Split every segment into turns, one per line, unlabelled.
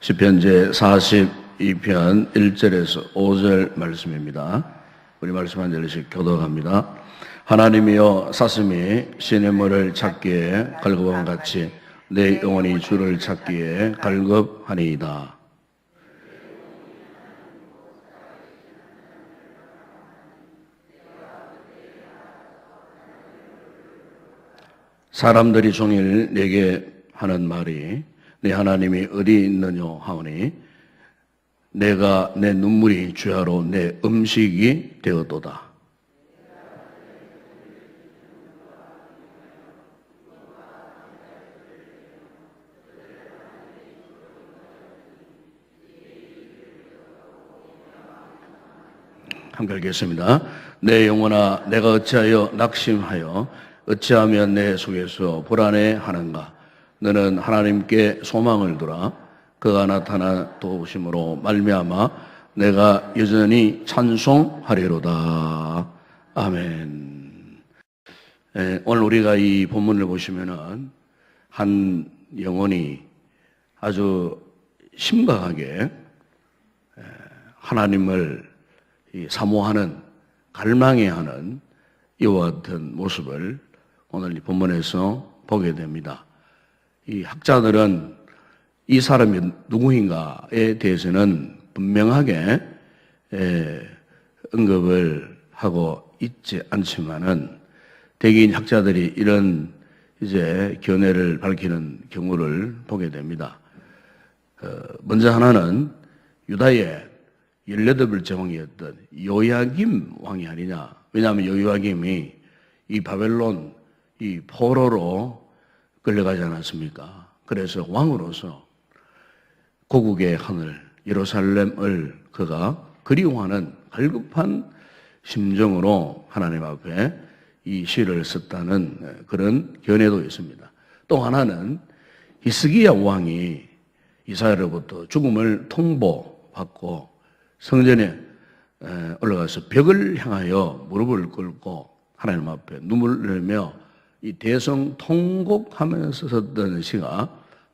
시편 제 42편 1절에서 5절 말씀입니다. 우리 말씀 한 절씩 교독합니다. 하나님이여 사슴이 시냇물을 찾기에 갈급함 같이 내 영혼이 주를 찾기에 갈급하니이다. 사람들이 종일 내게 하는 말이 네 하나님이 어디 있느냐 하오니 내가 내 눈물이 주야로 내 음식이 되었도다. 함께 읽겠습니다. 내 영혼아 내가 어찌하여 낙심하여 어찌하면 내 속에서 불안해하는가. 너는 하나님께 소망을 두라. 그가 나타나 도우심으로 말미암아 내가 여전히 찬송하리로다. 아멘. 오늘 우리가 이 본문을 보시면은 한 영혼이 아주 심각하게 하나님을 사모하는, 갈망해하는 이와 같은 모습을 오늘 이 본문에서 보게 됩니다. 이 학자들은 이 사람이 누구인가에 대해서는 분명하게 언급을 하고 있지 않지만은 대개인 학자들이 이런 이제 견해를 밝히는 경우를 보게 됩니다. 먼저 하나는 유다의 18번째 왕이었던 요야김 왕이 아니냐. 왜냐하면 요야김이 이 바벨론 이 포로로 끌려가지 않았습니까? 그래서 왕으로서 고국의 하늘 예루살렘을 그가 그리워하는 갈급한 심정으로 하나님 앞에 이 시를 썼다는 그런 견해도 있습니다. 또 하나는 히스기야 왕이 이스라엘로부터 죽음을 통보받고 성전에 올라가서 벽을 향하여 무릎을 꿇고 하나님 앞에 눈물을 흘리며 이 대성통곡하면서 썼던 시가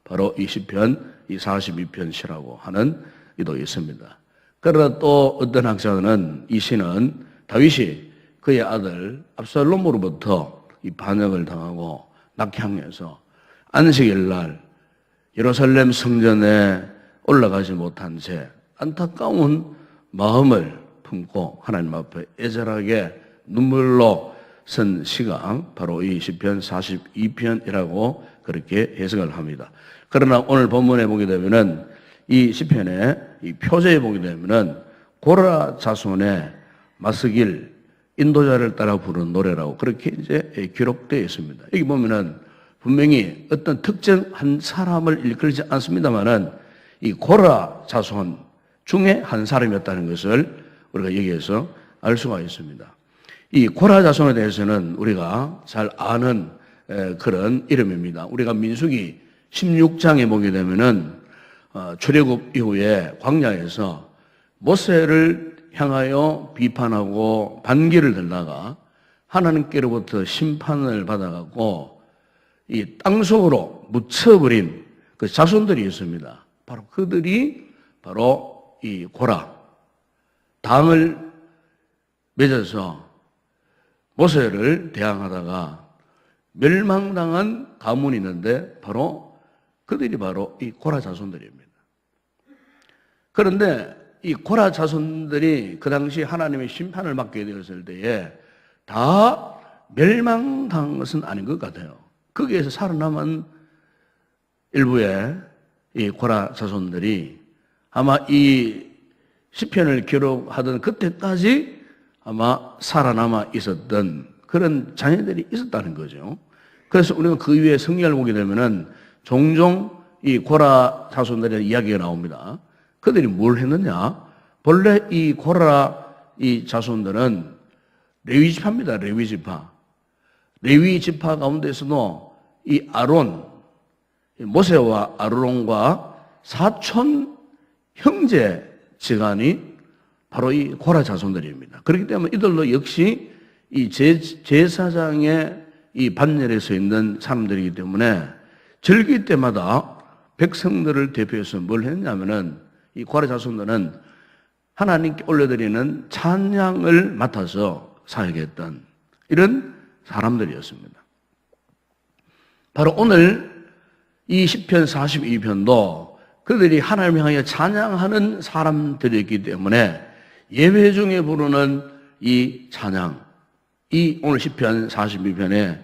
바로 이 시편 이 42편 시라고 하는 이도 있습니다. 그러나 또 어떤 학자는 이 시는 다윗이 그의 아들 압살롬으로부터 이 반역을 당하고 낙향해서 안식일 날 예루살렘 성전에 올라가지 못한 채 안타까운 마음을 품고 하나님 앞에 애절하게 눈물로 쓴 시가 바로 이 시편 42편이라고 그렇게 해석을 합니다. 그러나 오늘 본문에 보게 되면은 이 시편의 이 표제에 보게 되면은 고라 자손의 마스길 인도자를 따라 부르는 노래라고 그렇게 이제 기록되어 있습니다. 여기 보면은 분명히 어떤 특정 한 사람을 일컬지 않습니다만은 이 고라 자손 중에 한 사람이었다는 것을 우리가 여기에서 알 수가 있습니다. 이 고라 자손에 대해서는 우리가 잘 아는 그런 이름입니다. 우리가 민수기 16장에 보게 되면은 출애굽 이후에 광야에서 모세를 향하여 비판하고 반기를 들다가 하나님께로부터 심판을 받아갖고 이 땅속으로 묻혀버린 그 자손들이 있습니다. 바로 그들이 바로 이 고라 당을 맺어서 모세를 대항하다가 멸망당한 가문이 있는데 그들이 바로 이 고라 자손들입니다. 그런데 이 고라 자손들이 그 당시 하나님의 심판을 받게 되었을 때에 다 멸망당한 것은 아닌 것 같아요. 거기에서 살아남은 일부의 이 고라 자손들이 아마 이 시편을 기록하던 그때까지 아마 살아남아 있었던 그런 자녀들이 있었다는 거죠. 그래서 우리가 그 위에 성경을 보게 되면은 종종 이 고라 자손들의 이야기가 나옵니다. 그들이 뭘 했느냐? 본래 이 고라 이 자손들은 레위 지파입니다. 레위 지파. 레위 지파 가운데서도 이 아론, 모세와 아론과 사촌 형제 지간이 바로 이 고라 자손들입니다. 그렇기 때문에 이들도 역시 이 제사장의 이 반열에 서 있는 사람들이기 때문에 절기 때마다 백성들을 대표해서 뭘 했냐면은 이 고라 자손들은 하나님께 올려드리는 찬양을 맡아서 사역했던 이런 사람들이었습니다. 바로 오늘 이 시편 42편도 그들이 하나님을 향해 찬양하는 사람들이었기 때문에 예배 중에 부르는 이 찬양, 이 오늘 시편 42편에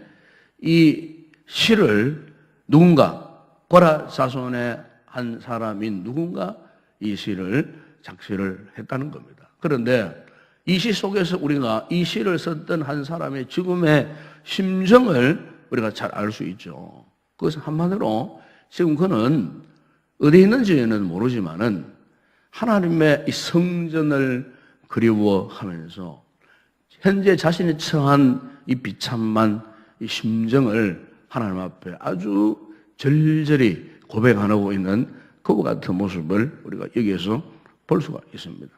이 시를 누군가, 고라 자손의 한 사람인 누군가 이 시를 작시를 했다는 겁니다. 그런데 이 시 속에서 우리가 이 시를 썼던 한 사람의 지금의 심정을 우리가 잘 알 수 있죠. 그것은 한마디로 지금 그는 어디에 있는지는 모르지만은 하나님의 이 성전을 그리워하면서 현재 자신이 처한 이 비참한 이 심정을 하나님 앞에 아주 절절히 고백하고 있는 그와 같은 모습을 우리가 여기에서 볼 수가 있습니다.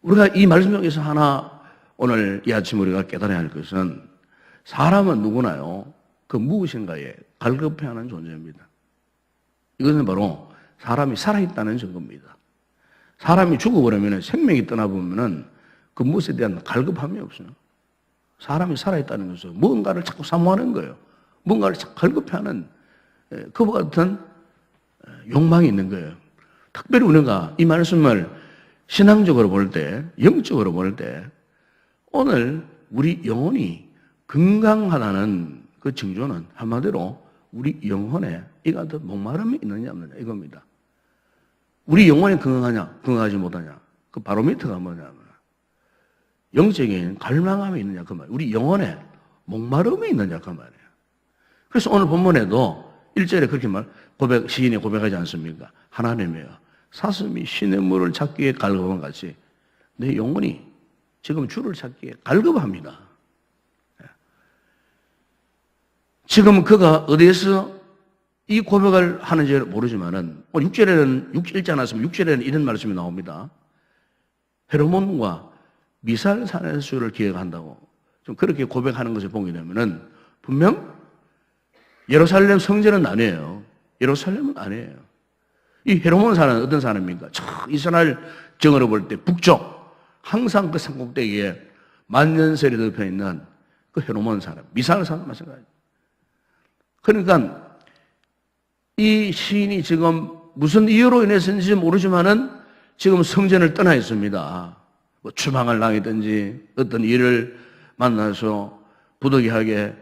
우리가 이 말씀 중에서 하나 오늘 이 아침 우리가 깨달아야 할 것은 사람은 누구나요? 그 무엇인가에 갈급해하는 존재입니다. 이것은 바로 사람이 살아있다는 증거입니다. 사람이 죽어버리면 생명이 떠나보면 그 무엇에 대한 갈급함이 없어요. 사람이 살아있다는 것은 무언가를 자꾸 사모하는 거예요. 무언가를 자꾸 갈급해하는 그와 같은 욕망이 있는 거예요. 특별히 우리가 이 말씀을 신앙적으로 볼 때, 영적으로 볼 때 오늘 우리 영혼이 건강하다는 그 징조는 한마디로 우리 영혼에 이 같은 목마름이 있느냐 없느냐 이겁니다. 우리 영혼이 건강하냐 건강하지 못하냐 그 바로미터가 뭐냐면 영적인 갈망함이 있느냐 그 말이에요. 우리 영혼에 목마름이 있느냐 그 말이에요. 그래서 오늘 본문에도 1절에 그렇게 시인이 고백하지 않습니까? 하나님이여 사슴이 신의 물을 찾기에 갈급한 같이 내 영혼이 지금 주를 찾기에 갈급합니다. 지금 그가 어디에서 이 고백을 하는지를 모르지만은 오늘 6절에는 1절 나왔으면 6절에는 이런 말씀이 나옵니다. 헤르몬과 미살산에서를 기획한다고 좀 그렇게 고백하는 것을 보게 되면은 분명 예루살렘 성전은 아니에요. 예루살렘은 아니에요. 이 헤르몬산은 어떤 사람입니까? 이스라엘 정으로 볼 때 북쪽 항상 그 산꼭대기에 만년설이 덮여 있는 그 헤르몬산, 미살산은 마찬가지예요. 그러니까 이 시인이 지금 무슨 이유로 인해서인지 모르지만은 지금 성전을 떠나 있습니다. 뭐 추방을 당했든지 어떤 일을 만나서 부득이하게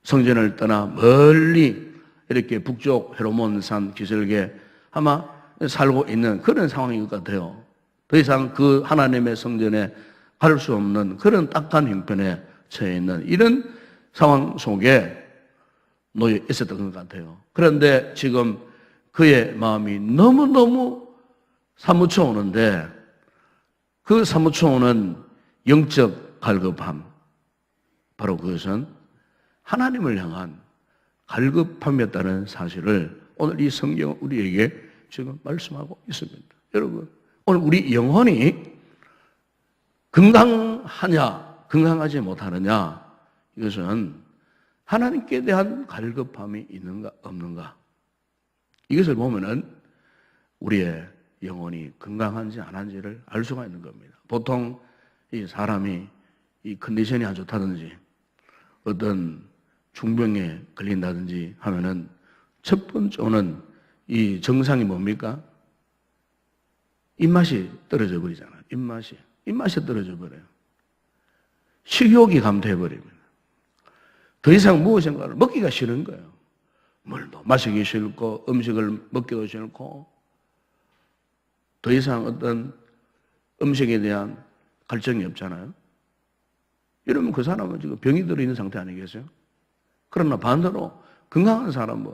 성전을 떠나 멀리 이렇게 북쪽 헤르몬산 기슭에 아마 살고 있는 그런 상황인 것 같아요. 더 이상 그 하나님의 성전에 갈 수 없는 그런 딱한 형편에 처해 있는 이런 상황 속에 놓여 있었던 것 같아요. 그런데 지금 그의 마음이 너무너무 사무쳐 오는데 그 사무쳐 오는 영적 갈급함, 바로 그것은 하나님을 향한 갈급함이었다는 사실을 오늘 이 성경은 우리에게 지금 말씀하고 있습니다. 여러분, 오늘 우리 영혼이 건강하냐, 건강하지 못하느냐, 이것은 하나님께 대한 갈급함이 있는가, 없는가. 이것을 보면은 우리의 영혼이 건강한지 안 한지를 알 수가 있는 겁니다. 보통 이 사람이 이 컨디션이 안 좋다든지 어떤 중병에 걸린다든지 하면은 첫 번째 오는 이 정상이 뭡니까? 입맛이 떨어져 버리잖아요. 입맛이 떨어져 버려요. 식욕이 감퇴해 버립니다. 더 이상 무엇인가를 먹기가 싫은 거예요. 물도 마시기 싫고 음식을 먹기도 싫고 더 이상 어떤 음식에 대한 갈증이 없잖아요. 이러면 그 사람은 지금 병이 들어있는 상태 아니겠어요? 그러나 반대로 건강한 사람은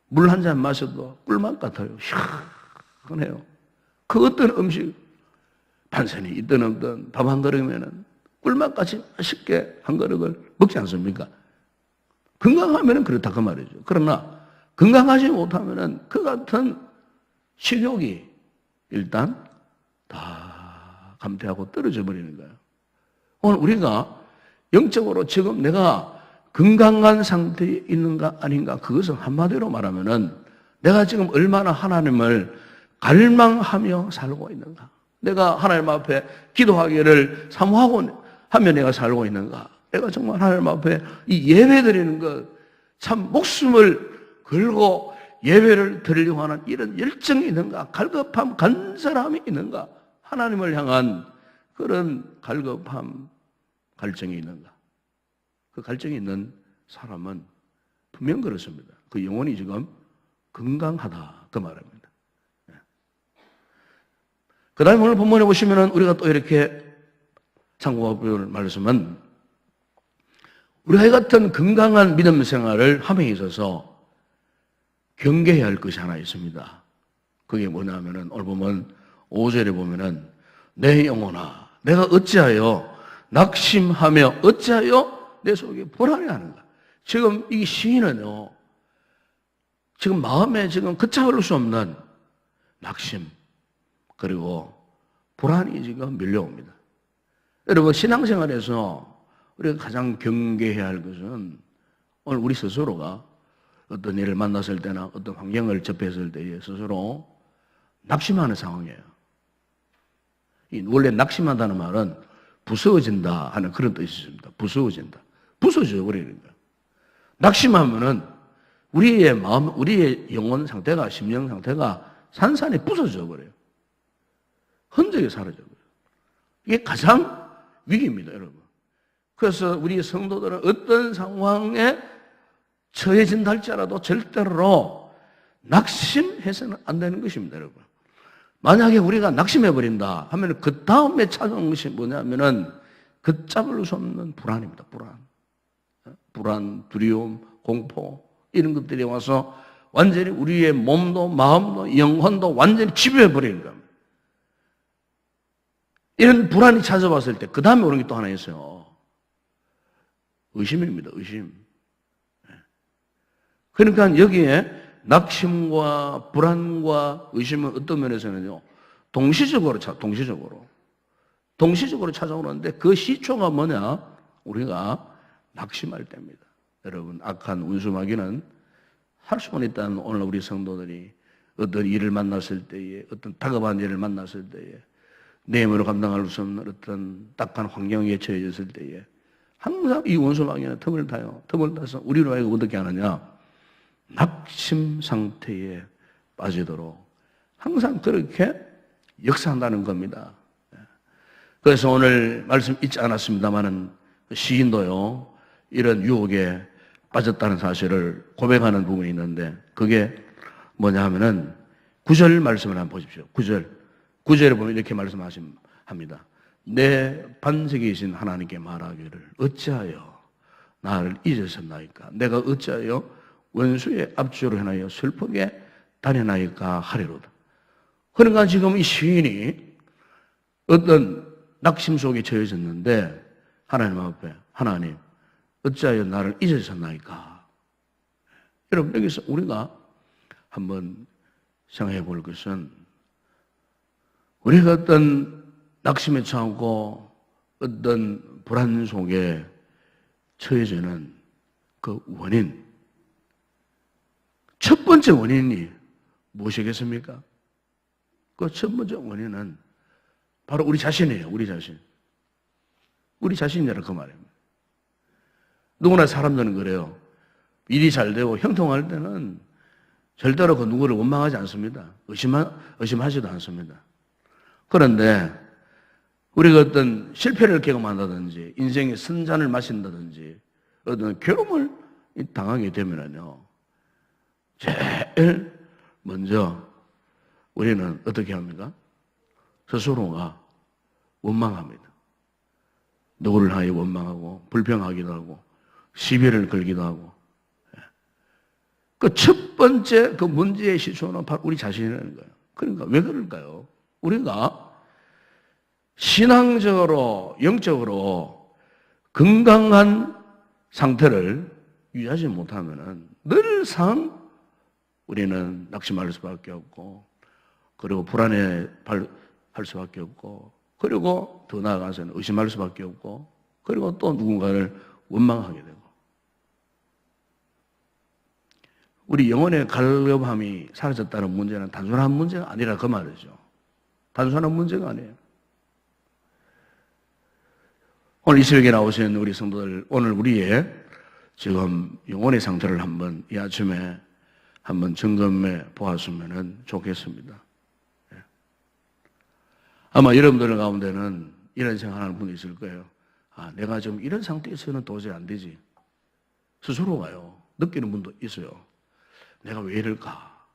물 한 잔 마셔도 꿀맛 같아요. 시원해요. 그 어떤 음식, 반찬이 있든 없든 밥 한 그릇이면은 꿀맛같이 맛있게 한 그릇을 먹지 않습니까? 건강하면은 그렇다 그 말이죠. 그러나 건강하지 못하면은 그 같은 식욕이 일단 다 감퇴하고 떨어져 버리는 거예요. 오늘 우리가 영적으로 지금 내가 건강한 상태에 있는가 아닌가, 그것은 한마디로 말하면은 내가 지금 얼마나 하나님을 갈망하며 살고 있는가, 내가 하나님 앞에 기도하기를 사모하고 하며 내가 살고 있는가, 내가 정말 하나님 앞에 이 예배 드리는 것 참 목숨을 걸고 예배를 드리려고 하는 이런 열정이 있는가, 갈급함, 간절함이 있는가, 하나님을 향한 그런 갈급함, 갈증이 있는가. 그 갈증이 있는 사람은 분명 그렇습니다. 그 영혼이 지금 건강하다, 그 말입니다. 그 다음에 오늘 본문에 보시면은 우리가 또 이렇게 참고해 볼 말씀은, 우리가 이 같은 건강한 믿음 생활을 함에 있어서 경계해야 할 것이 하나 있습니다. 그게 뭐냐면은 오늘 보면 5절에 보면은 내 영혼아 내가 어찌하여 낙심하며 어찌하여 내 속에 불안해하는가. 지금 이 시인은요, 지금 마음에 지금 걷잡을 수 없는 낙심 그리고 불안이 지금 밀려옵니다. 여러분, 신앙생활에서 우리가 가장 경계해야 할 것은 오늘 우리 스스로가 어떤 일을 만났을 때나 어떤 환경을 접했을 때에 스스로 낙심하는 상황이에요. 원래 낙심한다는 말은 부서워진다 하는 그런 뜻이 있습니다. 부서워진다. 부서져 버리는 거예요. 낙심하면은 우리의 마음, 우리의 영혼 상태가, 심령 상태가 산산이 부서져 버려요. 흔적이 사라져 버려요. 이게 가장 위기입니다, 여러분. 그래서 우리 성도들은 어떤 상황에 처해진다 할지라도 절대로 낙심해서는 안 되는 것입니다, 여러분. 만약에 우리가 낙심해버린다 하면 그 다음에 찾아온 것이 뭐냐면은 걷잡을 수 없는 불안입니다, 불안. 불안, 두려움, 공포, 이런 것들이 와서 완전히 우리의 몸도 마음도 영혼도 완전히 지배해버리는 겁니다. 이런 불안이 찾아왔을 때 그 다음에 오는 게 또 하나 있어요. 의심입니다, 의심. 그러니까 여기에 낙심과 불안과 의심은 어떤 면에서는요, 동시적으로 찾아오는데 그 시초가 뭐냐? 우리가 낙심할 때입니다. 여러분, 악한 운수마귀는 할 수만 있다는 오늘 우리 성도들이 어떤 일을 만났을 때에, 어떤 다급한 일을 만났을 때에, 내 힘으로 감당할 수 없는 어떤 딱한 환경에 처해졌을 때에 항상 이 원수마귀는 틈을 타요. 틈을 타서 우리로 하여금 어떻게 하느냐? 낙심 상태에 빠지도록 항상 그렇게 역사한다는 겁니다. 그래서 오늘 말씀 잊지 않았습니다마는 시인도요, 이런 유혹에 빠졌다는 사실을 고백하는 부분이 있는데, 그게 뭐냐 하면은 9절 말씀을 한번 보십시오. 9절에 보면 이렇게 말씀합니다. 내 반석이신 하나님께 말하기를 어찌하여 나를 잊으셨나이까? 내가 어찌하여 원수의 압주로 인하여 슬프게 다니나이까 하리로다. 그러니까 지금 이 시인이 어떤 낙심 속에 처해졌는데 하나님 앞에, 하나님 어찌하여 나를 잊으셨나이까? 여러분, 여기서 우리가 한번 생각해 볼 것은, 우리가 어떤 낙심에 처하고 어떤 불안 속에 처해지는 그 원인, 첫 번째 원인이 무엇이겠습니까? 그 첫 번째 원인은 바로 우리 자신이에요. 우리 자신. 우리 자신이라 그 말입니다. 누구나 사람들은 그래요. 일이 잘 되고 형통할 때는 절대로 그 누구를 원망하지 않습니다. 의심하지도 않습니다. 그런데 우리가 어떤 실패를 경험한다든지 인생의 선잔을 마신다든지 어떤 괴로움을 당하게 되면요, 제일 먼저 우리는 어떻게 합니까? 스스로가 원망합니다. 누구를 하여 원망하고 불평하기도 하고 시비를 걸기도 하고. 그 첫 번째 그 문제의 시초는 바로 우리 자신이라는 거예요. 그러니까 왜 그럴까요? 우리가 신앙적으로, 영적으로 건강한 상태를 유지하지 못하면은 늘상 우리는 낙심할 수밖에 없고, 그리고 불안해 할 수밖에 없고, 그리고 더 나아가서는 의심할 수밖에 없고, 그리고 또 누군가를 원망하게 되고. 우리 영혼의 갈급함이 사라졌다는 문제는 단순한 문제가 아니라 그 말이죠. 단순한 문제가 아니에요. 오늘 이 새벽에 나오신 우리 성도들, 오늘 우리의 지금 영혼의 상태를 한번 이 아침에 한번 점검해 보았으면 좋겠습니다. 아마 여러분들 가운데는 이런 생각하는 분이 있을 거예요. 아, 내가 지금 이런 상태에서는 도저히 안 되지. 스스로가요. 느끼는 분도 있어요. 내가 왜 이럴까?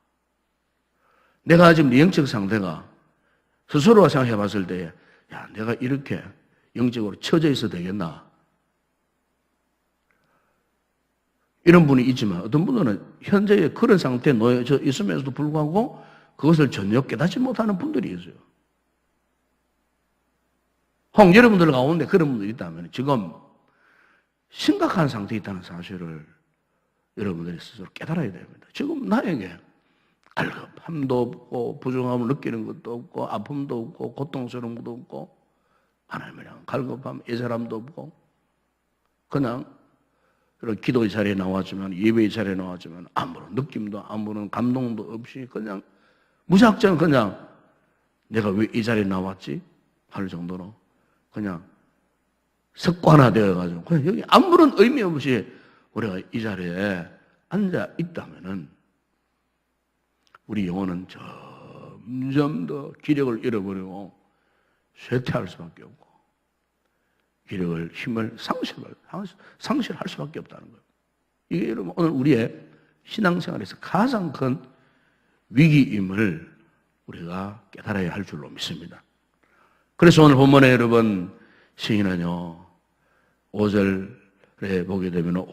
내가 지금 영적 상태가 스스로가 생각해 봤을 때, 야, 내가 이렇게 영적으로 처져 있어도 되겠나? 이런 분이 있지만 어떤 분들은 현재의 그런 상태에 놓여져 있으면서도 불구하고 그것을 전혀 깨닫지 못하는 분들이 있어요. 혹 여러분들 가운데 그런 분들이 있다면 지금 심각한 상태에 있다는 사실을 여러분들이 스스로 깨달아야 됩니다. 지금 나에게 갈급함도 없고 부정함을 느끼는 것도 없고 아픔도 없고 고통스러운 것도 없고 하나님을 향한 갈급함, 애절함도 없고 그냥 기도의 자리에 나왔지만 예배의 자리에 나왔지만 아무런 느낌도 아무런 감동도 없이 그냥 무작정 그냥 내가 왜 이 자리에 나왔지? 할 정도로 그냥 습관화되어가지고 그냥 여기 아무런 의미 없이 우리가 이 자리에 앉아 있다면은 우리 영혼은 점점 더 기력을 잃어버리고 쇠퇴할 수밖에 없고 기력을 힘을 상실할 수밖에 없다는 거예요. 이게 여러분 오늘 우리의 신앙생활에서 가장 큰 위기임을 우리가 깨달아야 할 줄로 믿습니다. 그래서 오늘 본문에 여러분 시인은요 5절에 보게 되면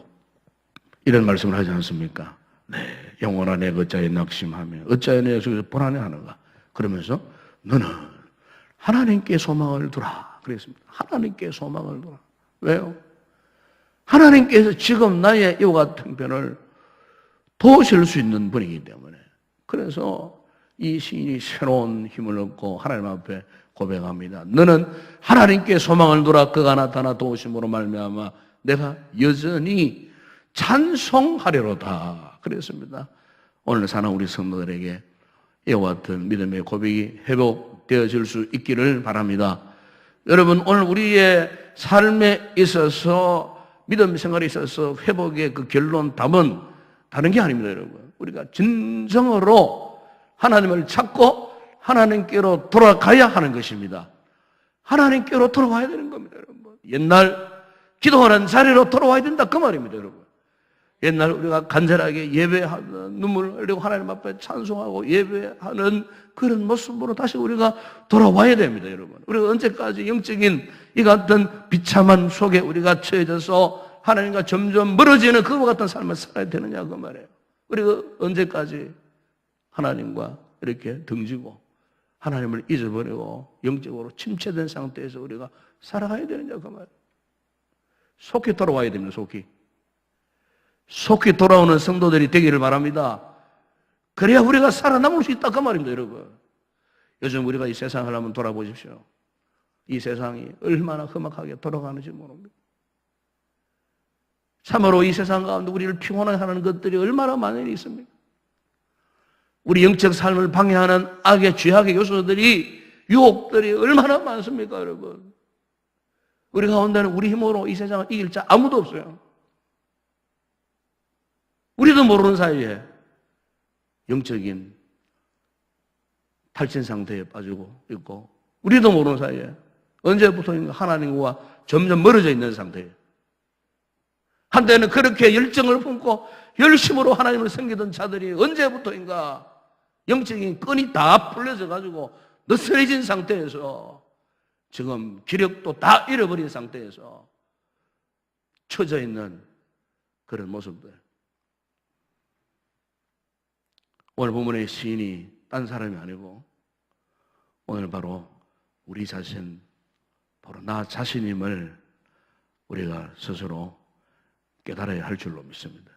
이런 말씀을 하지 않습니까? 네, 영혼아 내 어찌하여 낙심하며 어찌하여 내 속에서 불안해하는가? 그러면서 너는 하나님께 소망을 두라 그랬습니다. 하나님께 소망을 두라. 왜요? 하나님께서 지금 나의 이와 같은 편을 도우실 수 있는 분이기 때문에 그래서 이 시인이 새로운 힘을 얻고 하나님 앞에 고백합니다. 너는 하나님께 소망을 두라. 그가 나타나 도우심으로 말미암아 내가 여전히 찬송하리로다. 그랬습니다. 오늘 사는 우리 성도들에게 이와 같은 믿음의 고백이 회복되어질 수 있기를 바랍니다. 여러분 오늘 우리의 삶에 있어서 믿음 생활에 있어서 회복의 그 결론 답은 다른 게 아닙니다. 여러분 우리가 진정으로 하나님을 찾고 하나님께로 돌아가야 하는 것입니다. 하나님께로 돌아와야 되는 겁니다. 여러분 옛날 기도하는 자리로 돌아와야 된다 그 말입니다. 여러분 옛날 우리가 간절하게 예배하는 눈물을 흘리고 하나님 앞에 찬송하고 예배하는 그런 모습으로 다시 우리가 돌아와야 됩니다. 여러분 우리가 언제까지 영적인 이 같은 비참한 속에 우리가 처해져서 하나님과 점점 멀어지는 그와 같은 삶을 살아야 되느냐 그 말이에요. 우리가 언제까지 하나님과 이렇게 등지고 하나님을 잊어버리고 영적으로 침체된 상태에서 우리가 살아가야 되느냐 그 말이에요. 속히 돌아와야 됩니다. 속히 돌아오는 성도들이 되기를 바랍니다. 그래야 우리가 살아남을 수 있다 그 말입니다. 여러분 요즘 우리가 이 세상을 한번 돌아보십시오. 이 세상이 얼마나 험악하게 돌아가는지 모릅니다. 참으로 이 세상 가운데 우리를 피곤하게 하는 것들이 얼마나 많이 있습니까? 우리 영적 삶을 방해하는 악의 죄악의 요소들이 유혹들이 얼마나 많습니까 여러분? 우리 가운데는 우리 힘으로 이 세상을 이길 자 아무도 없어요. 우리도 모르는 사이에 영적인 탈진 상태에 빠지고 있고 우리도 모르는 사이에 언제부터인가 하나님과 점점 멀어져 있는 상태예요. 한때는 그렇게 열정을 품고 열심으로 하나님을 섬기던 자들이 언제부터인가 영적인 끈이 다 풀려져 가지고 느슨해진 상태에서 지금 기력도 다 잃어버린 상태에서 처져 있는 그런 모습들. 오늘 본문의 시인이 딴 사람이 아니고 오늘 바로 우리 자신, 바로 나 자신임을 우리가 스스로 깨달아야 할 줄로 믿습니다.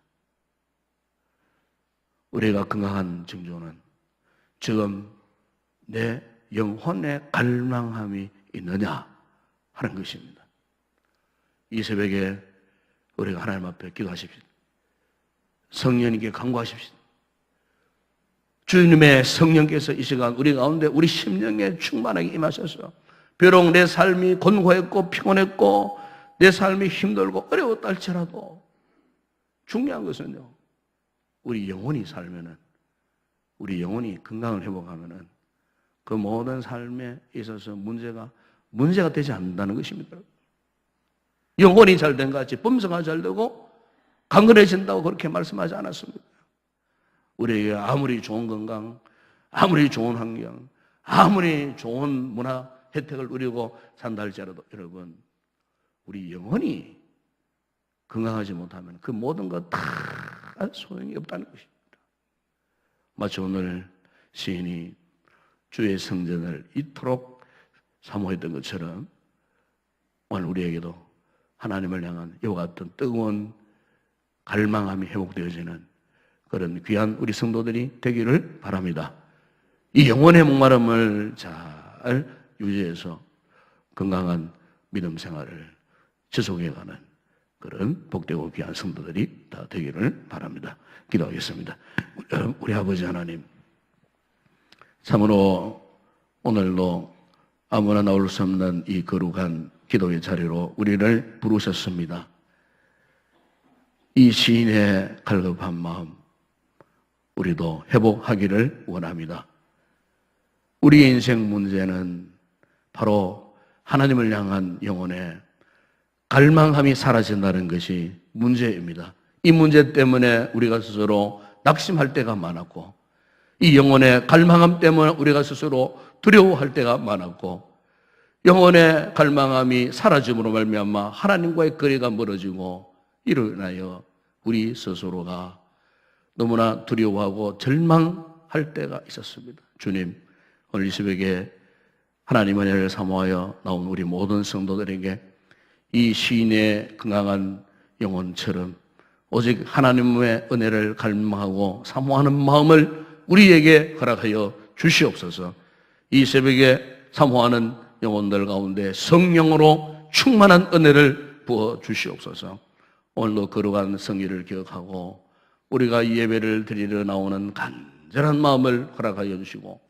우리가 건강한 징조는 지금 내 영혼의 갈망함이 있느냐 하는 것입니다. 이 새벽에 우리가 하나님 앞에 기도하십시오. 성령님께 간구하십시오. 주님의 성령께서 이 시간 우리 가운데 우리 심령에 충만하게 임하셔서 비록 내 삶이 곤고했고 피곤했고 내 삶이 힘들고 어려웠다 할지라도 중요한 것은요, 우리 영혼이 살면은, 우리 영혼이 건강을 회복하면은 그 모든 삶에 있어서 문제가 되지 않는다는 것입니다. 영혼이 잘된 같이 범사가 잘 되고 강건해진다고 그렇게 말씀하지 않았습니다. 우리에게 아무리 좋은 건강, 아무리 좋은 환경, 아무리 좋은 문화 혜택을 누리고 산다 할지라도 여러분, 우리 영혼이 건강하지 못하면 그 모든 것 다 소용이 없다는 것입니다. 마치 오늘 시인이 주의 성전을 이토록 사모했던 것처럼 오늘 우리에게도 하나님을 향한 이와 같은 뜨거운 갈망함이 회복되어지는 그런 귀한 우리 성도들이 되기를 바랍니다. 이 영혼의 목마름을 잘 유지해서 건강한 믿음 생활을 지속해가는 그런 복되고 귀한 성도들이 다 되기를 바랍니다. 기도하겠습니다. 우리 아버지 하나님, 참으로 오늘도 아무나 나올 수 없는 이 거룩한 기도의 자리로 우리를 부르셨습니다. 이 시인의 갈급한 마음 우리도 회복하기를 원합니다. 우리의 인생 문제는 바로 하나님을 향한 영혼의 갈망함이 사라진다는 것이 문제입니다. 이 문제 때문에 우리가 스스로 낙심할 때가 많았고, 이 영혼의 갈망함 때문에 우리가 스스로 두려워할 때가 많았고, 영혼의 갈망함이 사라짐으로 말미암아 하나님과의 거리가 멀어지고 일어나여 우리 스스로가 너무나 두려워하고 절망할 때가 있었습니다. 주님, 오늘 이 새벽에 하나님의 은혜를 사모하여 나온 우리 모든 성도들에게 이 시인의 건강한 영혼처럼 오직 하나님의 은혜를 갈망하고 사모하는 마음을 우리에게 허락하여 주시옵소서. 이 새벽에 사모하는 영혼들 가운데 성령으로 충만한 은혜를 부어 주시옵소서. 오늘도 거룩한 성의를 기억하고 우리가 이 예배를 드리러 나오는 간절한 마음을 허락하여 주시고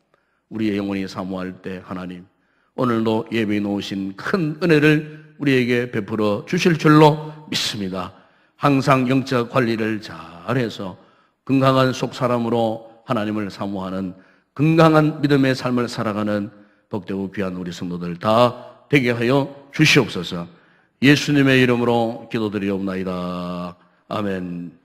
우리의 영혼이 사모할 때 하나님 오늘도 예배에 놓으신 큰 은혜를 우리에게 베풀어 주실 줄로 믿습니다. 항상 영적 관리를 잘해서 건강한 속사람으로 하나님을 사모하는 건강한 믿음의 삶을 살아가는 복되고 귀한 우리 성도들 다 되게 하여 주시옵소서. 예수님의 이름으로 기도드리옵나이다. 아멘.